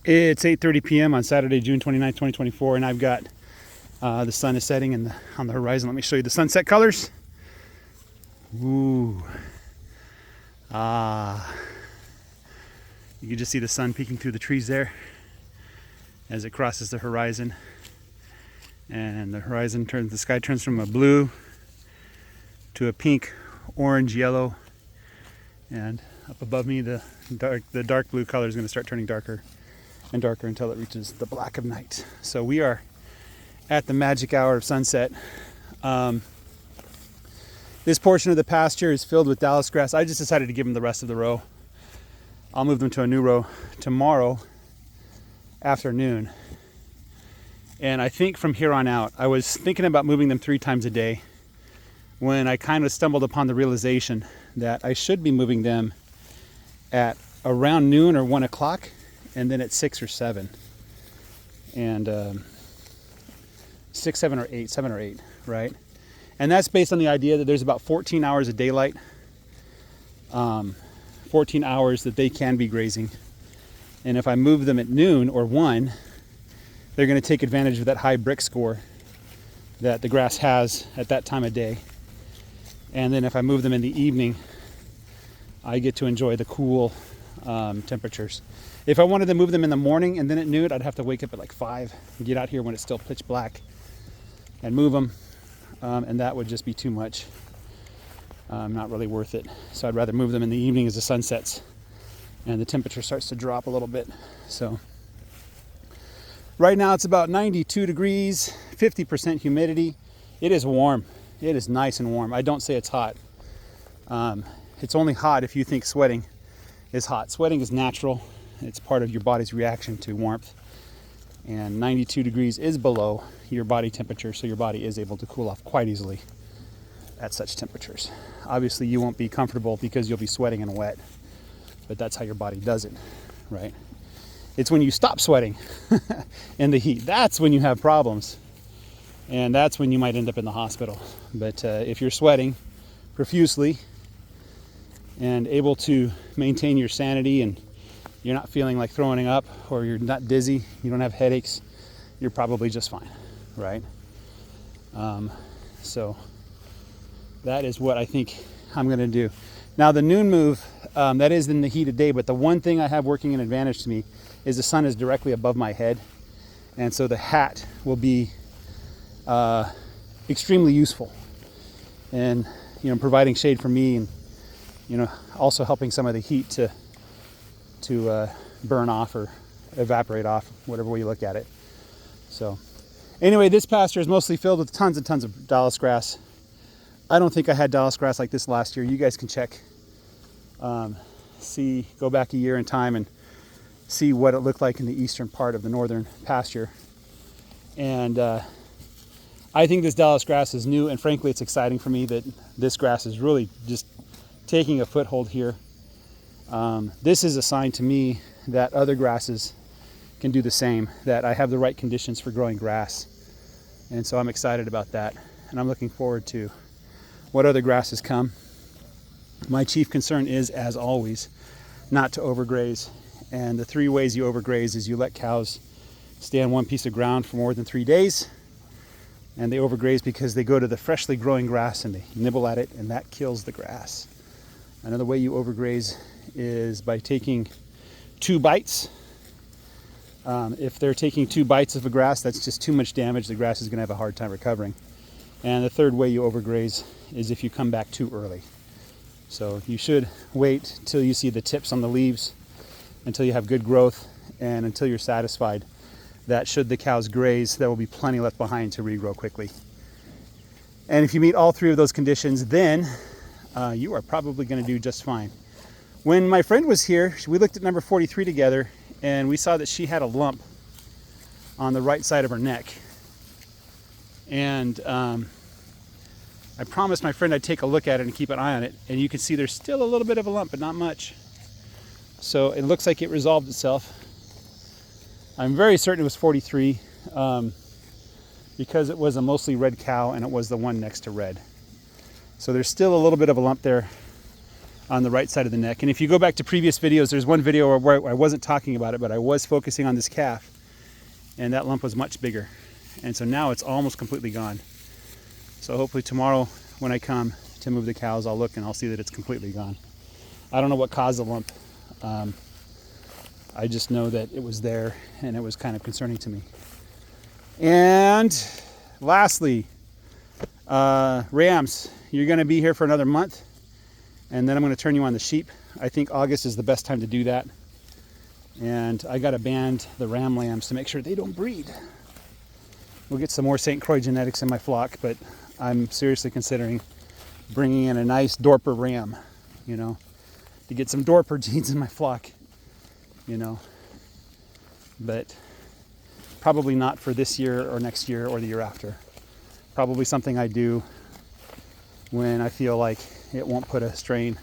It's 8:30 p.m. on Saturday, June 29th, 2024, and I've got the sun is setting on the horizon. Let me show you the sunset colors. Ooh. Ah. You can just see the sun peeking through the trees there as it crosses the horizon. And the sky turns from a blue to a pink, orange, yellow, and up above me the dark blue color is going to start turning darker and darker until it reaches the black of night. So we are at the magic hour of sunset. This portion of the pasture is filled with Dallas grass. I just decided to give them the rest of the row. I'll move them to a new row tomorrow afternoon. And I think from here on out, I was thinking about moving them 3 times a day when I kind of stumbled upon the realization that I should be moving them at around noon or 1 o'clock, and then at 6 or 7. And 6, 7, or 8, 7 or 8, right? And that's based on the idea that there's about 14 hours of daylight, 14 hours that they can be grazing. And if I move them at noon or 1, they're going to take advantage of that high BRIX score that the grass has at that time of day. And then if I move them in the evening, I get to enjoy the cool temperatures. If I wanted to move them in the morning and then at noon, I'd have to wake up at like 5 and get out here when it's still pitch black and move them. And that would just be too much. Not really worth it. So I'd rather move them in the evening as the sun sets and the temperature starts to drop a little bit. So right now it's about 92 degrees, 50% humidity. It is warm. It is nice and warm. I don't say it's hot. It's only hot if you think sweating is hot. Sweating is natural. It's part of your body's reaction to warmth. And 92 degrees is below your body temperature, so your body is able to cool off quite easily at such temperatures. Obviously, you won't be comfortable because you'll be sweating and wet, but that's how your body does it, right? It's when you stop sweating in the heat, that's when you have problems. And that's when you might end up in the hospital. But if you're sweating profusely and able to maintain your sanity and you're not feeling like throwing up or you're not dizzy, you don't have headaches, you're probably just fine, right? So that is what I think I'm going to do. Now the noon move, that is in the heat of day, but the one thing I have working an advantage to me is the sun is directly above my head. And so the hat will be extremely useful and providing shade for me and also helping some of the heat to burn off or evaporate off, whatever way you look at it. So anyway, this pasture is mostly filled with tons and tons of Dallas grass. I don't think I had Dallas grass like this last year. You guys can check, go back a year in time and see what it looked like in the eastern part of the northern pasture. And I think this Dallas grass is new, and frankly, it's exciting for me that this grass is really just taking a foothold here. This is a sign to me that other grasses can do the same, that I have the right conditions for growing grass. And so I'm excited about that, and I'm looking forward to what other grasses come. My chief concern is, as always, not to overgraze. And the 3 ways you overgraze is you let cows stay on one piece of ground for more than 3 days, and they overgraze because they go to the freshly growing grass and they nibble at it, and that kills the grass. Another way you overgraze is by taking 2 bites. If they're taking 2 bites of a grass, that's just too much damage. The grass is going to have a hard time recovering. And the 3rd way you overgraze is if you come back too early. So you should wait till you see the tips on the leaves, until you have good growth, and until you're satisfied that should the cows graze, there will be plenty left behind to regrow quickly. And if you meet all 3 of those conditions, then you are probably going to do just fine. When my friend was here, we looked at number 43 together, and we saw that she had a lump on the right side of her neck. And I promised my friend I'd take a look at it and keep an eye on it, and you can see there's still a little bit of a lump, but not much. So it looks like it resolved itself. I'm very certain it was 43 because it was a mostly red cow and it was the one next to red. So there's still a little bit of a lump there. on the right side of the neck. And if you go back to previous videos, there's one video where I wasn't talking about it, but I was focusing on this calf, and that lump was much bigger. And so now it's almost completely gone. So hopefully tomorrow when I come to move the cows, I'll look and I'll see that it's completely gone. I don't know what caused the lump. I just know that it was there and it was kind of concerning to me. And lastly, rams, you're going to be here for another month, and then I'm going to turn you on the sheep. I think August is the best time to do that. And I got to band the ram lambs to make sure they don't breed. We'll get some more St. Croix genetics in my flock, but I'm seriously considering bringing in a nice Dorper ram, you know, to get some Dorper genes in my flock, you know. But probably not for this year or next year or the year after. Probably something I do when I feel like it won't put a strain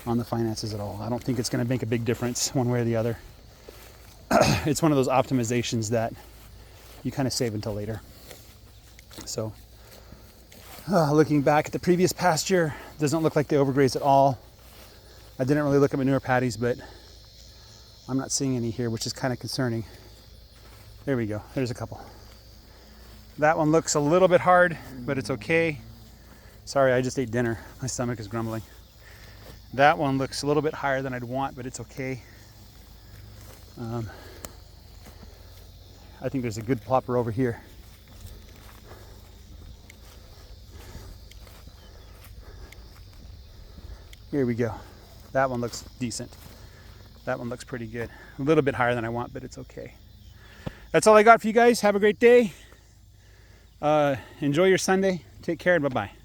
on the finances at all. I don't think it's going to make a big difference one way or the other. It's one of those optimizations that you kind of save until later. So looking back at the previous pasture, doesn't look like they overgrazed at all. I didn't really look at manure patties, but I'm not seeing any here, which is kind of concerning. There we go. There's a couple. That one looks a little bit hard, but it's okay. Sorry, I just ate dinner. My stomach is grumbling. That one looks a little bit higher than I'd want, but it's okay. I think there's a good plopper over here. Here we go. That one looks decent. That one looks pretty good. A little bit higher than I want, but it's okay. That's all I got for you guys. Have a great day. Enjoy your Sunday. Take care and bye-bye.